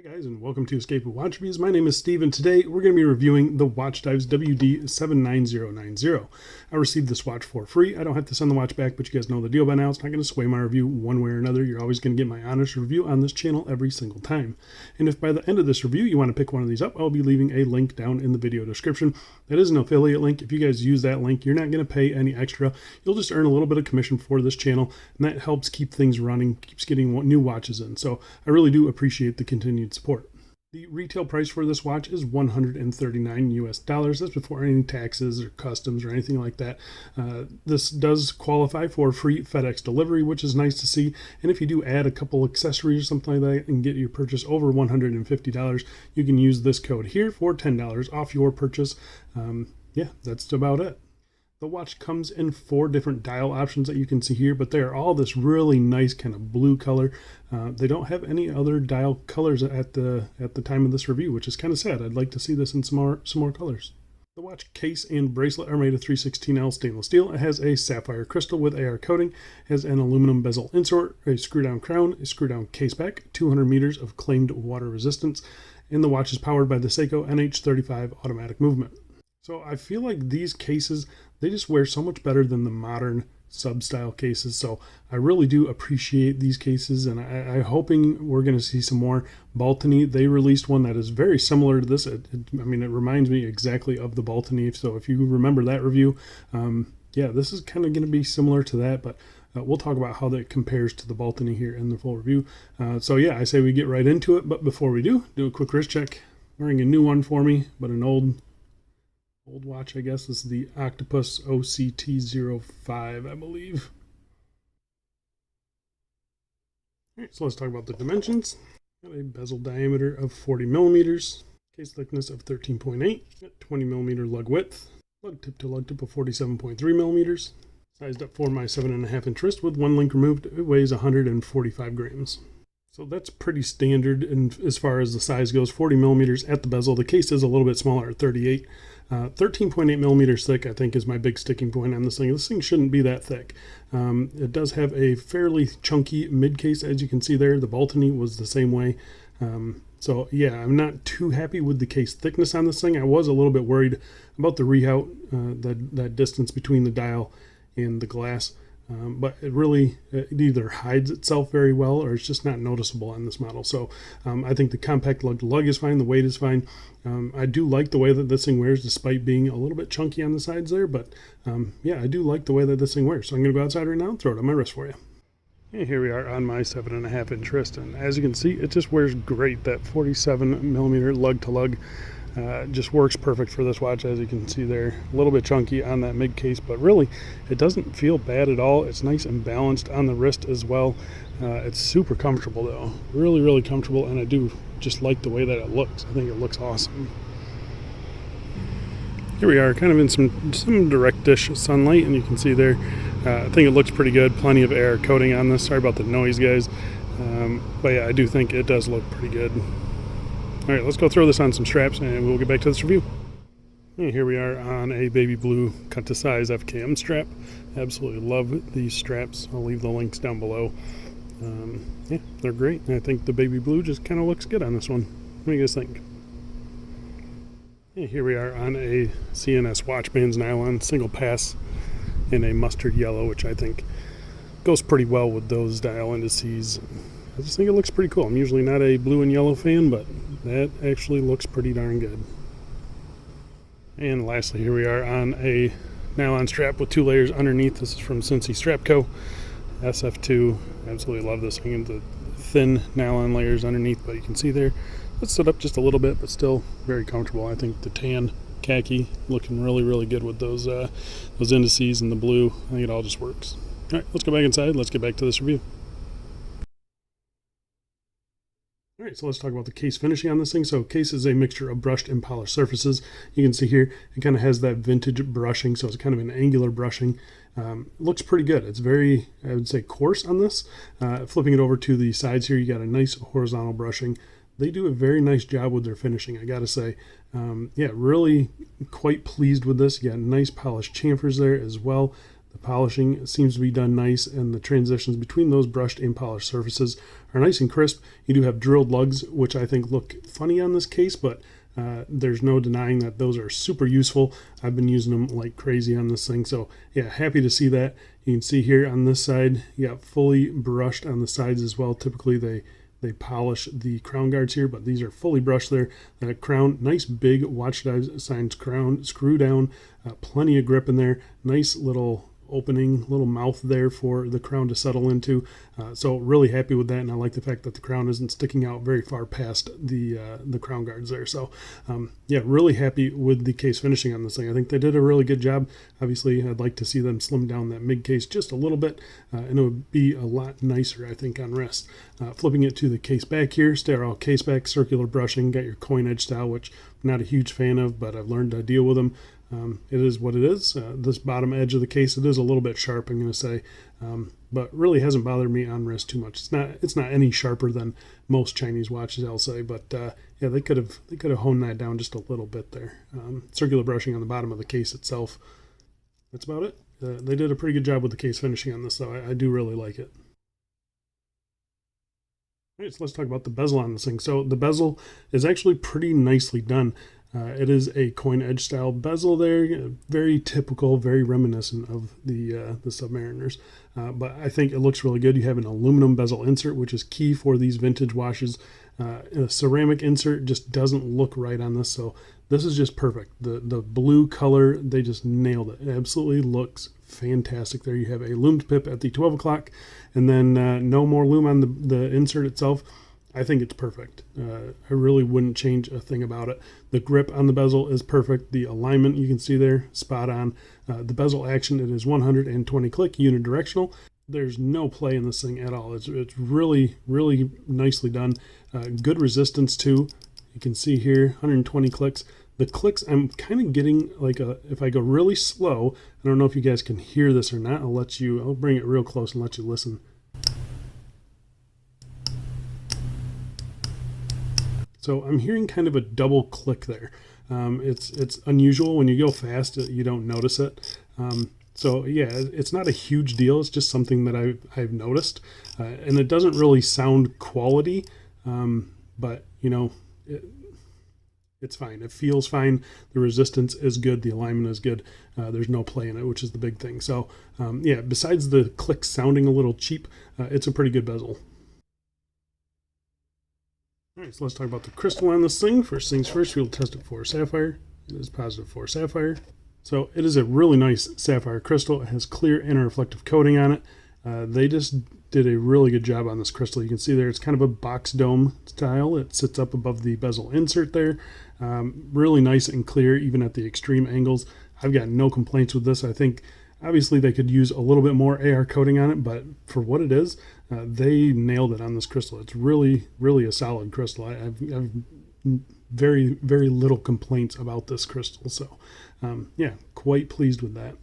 Hi guys, and welcome to Escape with Watchdives. My name is Steve, and today we're going to be reviewing the Watchdives WD79090. I received this watch for free. I don't have to send the watch back, but you guys know the deal by now. It's not going to sway my review one way or another. You're always going to get my honest review on this channel every single time. And if by the end of this review you want to pick one of these up, I'll be leaving a link down in the video description. That is an affiliate link. If you guys use that link, you're not going to pay any extra. You'll just earn a little bit of commission for this channel, and that helps keep things running, keeps getting new watches in. So I really do appreciate the continued support. The retail price for this watch is $139 US. That's before any taxes or customs or anything like that. This does qualify for free FedEx delivery, which is nice to see. And if you do add a couple accessories or something like that and get your purchase over $150, you can use this code here for $10 off your purchase. Yeah, that's about it. The watch comes in 4 different dial options that you can see here, but they are all this really nice kind of blue color. They don't have any other dial colors at the time of this review, which is kind of sad. I'd like to see this in some more colors. The watch case and bracelet are made of 316L stainless steel. It has a sapphire crystal with AR coating, has an aluminum bezel insert, a screw-down crown, a screw-down case back, 200 meters of claimed water resistance, and the watch is powered by the Seiko NH35 automatic movement. So I feel like these cases, they just wear so much better than the modern sub-style cases. So I really do appreciate these cases, and I'm hoping we're going to see some more. Baltony, they released one that is very similar to this. I mean, it reminds me exactly of the Baltony. So if you remember that review, yeah, this is kind of going to be similar to that, but we'll talk about how that compares to the Baltony here in the full review. So yeah, I say we get right into it, but before we do a quick wrist check. Wearing a new one for me, but an old watch, I guess. This is the Octopus OCT05, I believe. Alright, so let's talk about the dimensions. Got a bezel diameter of 40 millimeters, case thickness of 13.8, 20 millimeter lug width, lug tip to lug tip of 47.3 millimeters, sized up for my 7.5 inch wrist with one link removed. It weighs 145 grams. So that's pretty standard in, as far as the size goes. 40 millimeters at the bezel. The case is a little bit smaller at 38. 13.8 millimeters thick, I think, is my big sticking point on this thing. This thing shouldn't be that thick. It does have a fairly chunky mid case, as you can see there. The Baltony was the same way. So yeah, I'm not too happy with the case thickness on this thing. I was a little bit worried about the rehout, that distance between the dial and the glass. But it either hides itself very well, or it's just not noticeable on this model. So I think the compact lug is fine, the weight is fine. I do like the way that this thing wears, despite being a little bit chunky on the sides there. But yeah, I do like the way that this thing wears. So I'm going to go outside right now and throw it on my wrist for you. And here we are on my 7.5 inch wrist, and as you can see, it just wears great. That 47 millimeter lug to lug just works perfect for this watch. As you can see there, a little bit chunky on that mid case, but really it doesn't feel bad at all. It's nice and balanced on the wrist as well. It's super comfortable though, really comfortable, and I do just like the way that it looks. I think it looks awesome. Here we are kind of in some direct-ish sunlight, and you can see there, I think it looks pretty good. Plenty of air coating on this. Sorry about the noise, guys, but yeah, I do think it does look pretty good. All right, let's go throw this on some straps and we'll get back to this review. And here we are on a baby blue cut to size FKM strap. Absolutely love these straps. I'll leave the links down below. Yeah, they're great. And I think the baby blue just kind of looks good on this one. What do you guys think? And here we are on a CNS Watchbands nylon single pass in a mustard yellow, which I think goes pretty well with those dial indices. I just think it looks pretty cool. I'm usually not a blue and yellow fan, but that actually looks pretty darn good. And lastly, here we are on a nylon strap with 2 layers underneath. This is from Cincy Strap Co. SF2. Absolutely love this thing. The thin nylon layers underneath, but you can see there, let's sit up just a little bit, but still very comfortable. I think the tan khaki looking really good with those indices and the blue. I think it all just works. All right, let's go back inside. Let's get back to this review. All right, so let's talk about the case finishing on this thing. So case is a mixture of brushed and polished surfaces. You can see here, it kind of has that vintage brushing, so it's kind of an angular brushing. Looks pretty good. It's very, I would say, coarse on this. Flipping it over to the sides here, you got a nice horizontal brushing. They do a very nice job with their finishing, I gotta say. Yeah, really quite pleased with this. You got nice polished chamfers there as well. The polishing seems to be done nice, and the transitions between those brushed and polished surfaces are nice and crisp. You do have drilled lugs, which I think look funny on this case, but there's no denying that those are super useful. I've been using them like crazy on this thing, so yeah, happy to see that. You can see here on this side, yeah, fully brushed on the sides as well. Typically they polish the crown guards here, but these are fully brushed there. The crown, nice big Watchdives signed crown, screw down, plenty of grip in there. Nice little opening, little mouth there for the crown to settle into. So really happy with that, and I like the fact that the crown isn't sticking out very far past the crown guards there. So yeah, really happy with the case finishing on this thing. I think they did a really good job. Obviously, I'd like to see them slim down that mid case just a little bit, and it would be a lot nicer, I think, on wrist. Flipping it to the case back here, sterile case back, circular brushing, got your coin edge style, which I'm not a huge fan of, but I've learned to deal with them. It is what it is. This bottom edge of the case, it is a little bit sharp, I'm going to say, but really hasn't bothered me on wrist too much. It's not any sharper than most Chinese watches, I'll say, but yeah, they could have honed that down just a little bit there. Circular brushing on the bottom of the case itself. That's about it. They did a pretty good job with the case finishing on this, though. I do really like it. All right, so let's talk about the bezel on this thing. So the bezel is actually pretty nicely done. It is a coin edge style bezel there, very typical, very reminiscent of the Submariners. But I think it looks really good. You have an aluminum bezel insert, which is key for these vintage watches. A ceramic insert just doesn't look right on this, so this is just perfect. The blue color, they just nailed it. It absolutely looks fantastic there. You have a lumed pip at the 12 o'clock, and then no more lume on the insert itself. I think it's perfect. I really wouldn't change a thing about it. The grip on the bezel is perfect. The alignment you can see there, spot on. The bezel action, it is 120 click unidirectional. There's no play in this thing at all. It's really, really nicely done. Good resistance too. You can see here, 120 clicks. The clicks, I'm kind of getting like if I go really slow, I don't know if you guys can hear this or not. I'll bring it real close and let you listen. So I'm hearing kind of a double click there. It's unusual. When you go fast, you don't notice it. So yeah, it's not a huge deal. It's just something that I've noticed, and it doesn't really sound quality, but you know, it's fine. It feels fine. The resistance is good. The alignment is good. There's no play in it, which is the big thing. So yeah, besides the click sounding a little cheap, it's a pretty good bezel. All right, so let's talk about the crystal on this thing. First things first, we'll test it for sapphire. It is positive for sapphire. So it is a really nice sapphire crystal. It has clear anti-reflective coating on it. They just did a really good job on this crystal. You can see there it's kind of a box dome style. It sits up above the bezel insert there. Really nice and clear, even at the extreme angles. I've got no complaints with this. I think obviously they could use a little bit more AR coating on it, but for what it is, they nailed it on this crystal. It's really, really a solid crystal. I've very, very little complaints about this crystal. So yeah, quite pleased with that.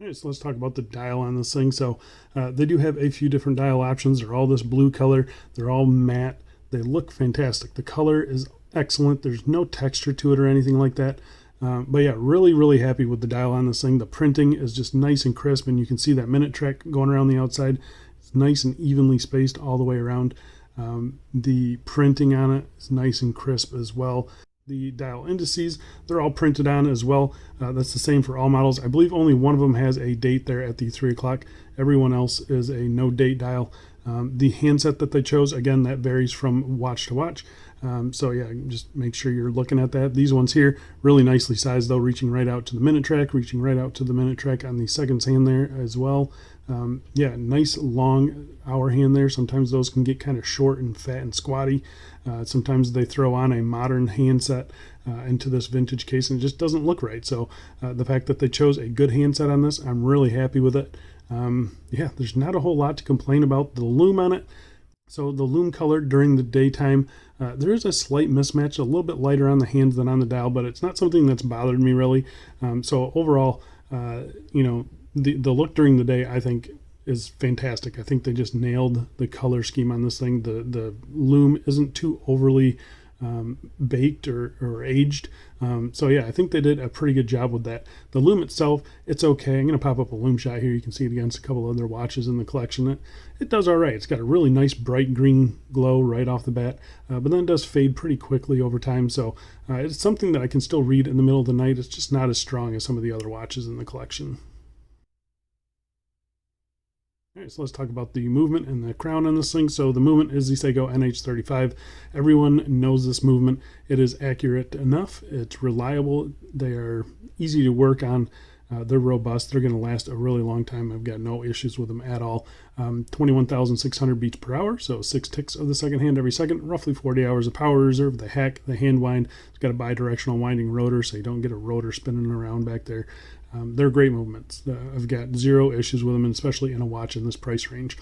All right, so let's talk about the dial on this thing. So they do have a few different dial options. They're all this blue color. They're all matte. They look fantastic. The color is excellent. There's no texture to it or anything like that. But yeah, really, really happy with the dial on this thing. The printing is just nice and crisp, and you can see that minute track going around the outside. It's nice and evenly spaced all the way around. The printing on it is nice and crisp as well. The dial indices, they're all printed on as well. That's the same for all models. I believe only one of them has a date there at the 3 o'clock. Everyone else is a no date dial. The handset that they chose, again, that varies from watch to watch. So yeah, just make sure you're looking at that. These ones here, really nicely sized though, reaching right out to the minute track, reaching right out to the minute track on the seconds hand there as well. Yeah, nice long hour hand there. Sometimes those can get kind of short and fat and squatty. Sometimes they throw on a modern handset into this vintage case and it just doesn't look right. So the fact that they chose a good handset on this, I'm really happy with it. Yeah, there's not a whole lot to complain about. The lume on it, so the lume color during the daytime, there is a slight mismatch, a little bit lighter on the hands than on the dial, but it's not something that's bothered me really. So overall, you know, the look during the day, I think, is fantastic. I think they just nailed the color scheme on this thing. The lume isn't too overly baked or aged. So yeah, I think they did a pretty good job with that. The Lume itself, it's okay. I'm going to pop up a Lume shot here. You can see it against a couple other watches in the collection. It does all right. It's got a really nice bright green glow right off the bat, but then it does fade pretty quickly over time. So it's something that I can still read in the middle of the night. It's just not as strong as some of the other watches in the collection. All right, so let's talk about the movement and the crown on this thing. So the movement is the Seiko NH35. Everyone knows this movement. It is accurate enough. It's reliable. They are easy to work on. They're robust. They're going to last a really long time. I've got no issues with them at all. 21,600 beats per hour, so 6 ticks of the second hand every second, roughly 40 hours of power reserve. The hack, the hand wind, it's got a bidirectional winding rotor, so you don't get a rotor spinning around back there. They're great movements. I've got zero issues with them, and especially in a watch in this price range.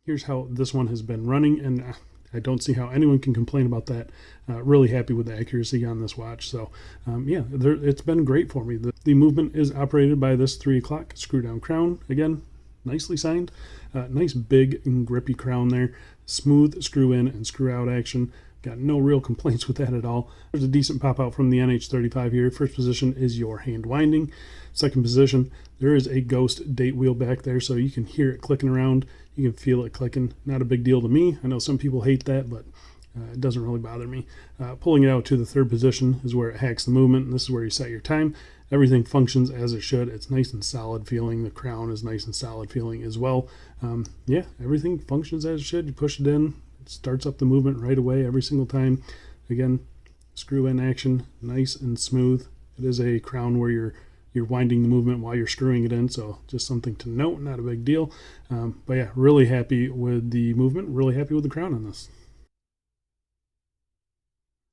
Here's how this one has been running, and I don't see how anyone can complain about that. Really happy with the accuracy on this watch. So yeah, it's been great for me. The movement is operated by this 3 o'clock screw down crown. Again, nicely signed. Nice big and grippy crown there. Smooth screw in and screw out action. Got no real complaints with that at all. There's a decent pop out from the NH35 here. First position is your hand winding. Second position, there is a ghost date wheel back there, so you can hear it clicking around. You can feel it clicking. Not a big deal to me. I know some people hate that, but it doesn't really bother me. Pulling it out to the third position is where it hacks the movement, and this is where you set your time. Everything functions as it should. It's nice and solid feeling. The crown is nice and solid feeling as well. Yeah, everything functions as it should. You push it in, it starts up the movement right away every single time. Again, screw in action, nice and smooth. It is a crown where you're winding the movement while you're screwing it in, so just something to note, not a big deal. But yeah, really happy with the movement, really happy with the crown on this.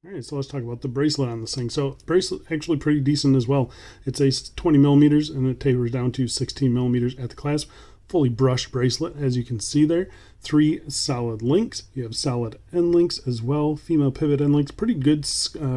All right, so let's talk about the bracelet on this thing. So bracelet actually pretty decent as well. It's a 20 millimeters and it tapers down to 16 millimeters at the clasp. Fully brushed bracelet, as you can see there. 3 solid links. You have solid end links as well. Female pivot end links. Pretty good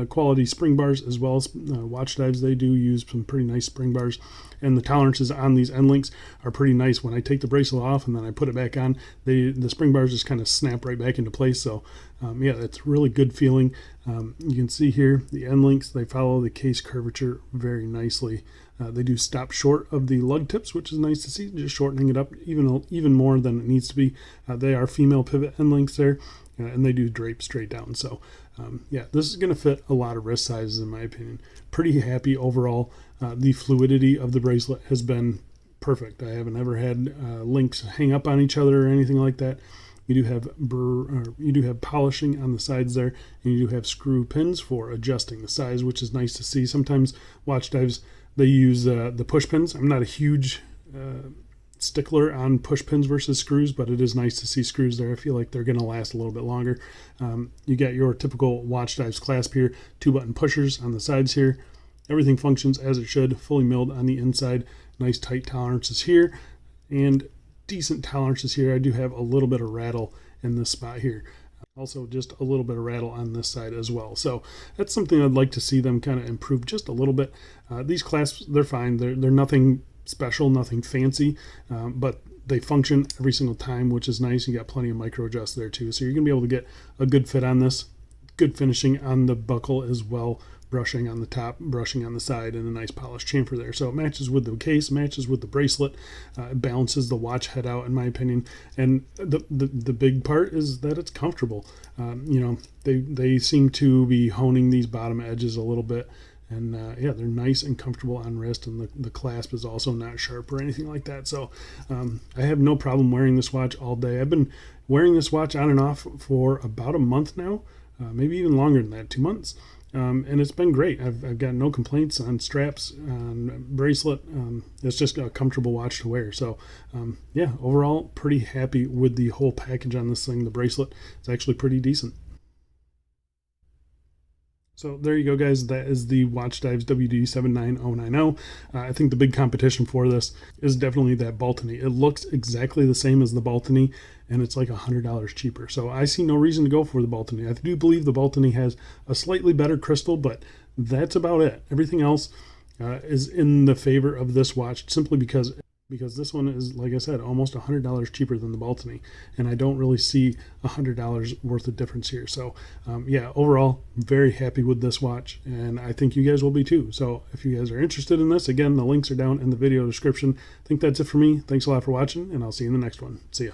quality spring bars as well. Watchdives, they do use some pretty nice spring bars. And the tolerances on these end links are pretty nice. When I take the bracelet off and then I put it back on, the spring bars just kind of snap right back into place. So yeah, it's really good feeling. You can see here the end links, they follow the case curvature very nicely. They do stop short of the lug tips, which is nice to see, just shortening it up even more than it needs to be. They are female pivot end links there, and they do drape straight down. So yeah, this is going to fit a lot of wrist sizes in my opinion. Pretty happy overall. The fluidity of the bracelet has been perfect. I haven't ever had links hang up on each other or anything like that. You do have polishing on the sides there, and you do have screw pins for adjusting the size, which is nice to see. Sometimes Watchdives, they use the push pins. I'm not a huge stickler on push pins versus screws, but it is nice to see screws there. I feel like they're going to last a little bit longer. You got your typical Watchdives clasp here, 2-button pushers on the sides here. Everything functions as it should, fully milled on the inside. Nice tight tolerances here, and decent tolerances here. I do have a little bit of rattle in this spot here. Also just a little bit of rattle on this side as well. So that's something I'd like to see them kind of improve just a little bit. These clasps, they're fine. They're nothing special, nothing fancy, but they function every single time, which is nice. You got plenty of micro adjust there too. So you're gonna be able to get a good fit on this, good finishing on the buckle as well. Brushing on the top, brushing on the side, and a nice polished chamfer there. So it matches with the case, matches with the bracelet. It balances the watch head out, in my opinion. And the big part is that it's comfortable. You know, they seem to be honing these bottom edges a little bit. And yeah, they're nice and comfortable on wrist, and the clasp is also not sharp or anything like that. So I have no problem wearing this watch all day. I've been wearing this watch on and off for about a month now, maybe even longer than that, 2 months. And it's been great. I've got no complaints on straps, on bracelet. It's just a comfortable watch to wear. So yeah, overall, pretty happy with the whole package on this thing. The bracelet is actually pretty decent. So there you go, guys. That is the Watchdives WD79090. I think the big competition for this is definitely that Baltony. It looks exactly the same as the Baltony, and it's like $100 cheaper. So I see no reason to go for the Baltony. I do believe the Baltony has a slightly better crystal, but that's about it. Everything else is in the favor of this watch, simply because because this one is, like I said, almost $100 cheaper than the Baltony, and I don't really see $100 worth of difference here. So yeah, overall, very happy with this watch, and I think you guys will be too. So if you guys are interested in this, again, the links are down in the video description. I think that's it for me. Thanks a lot for watching, and I'll see you in the next one. See ya.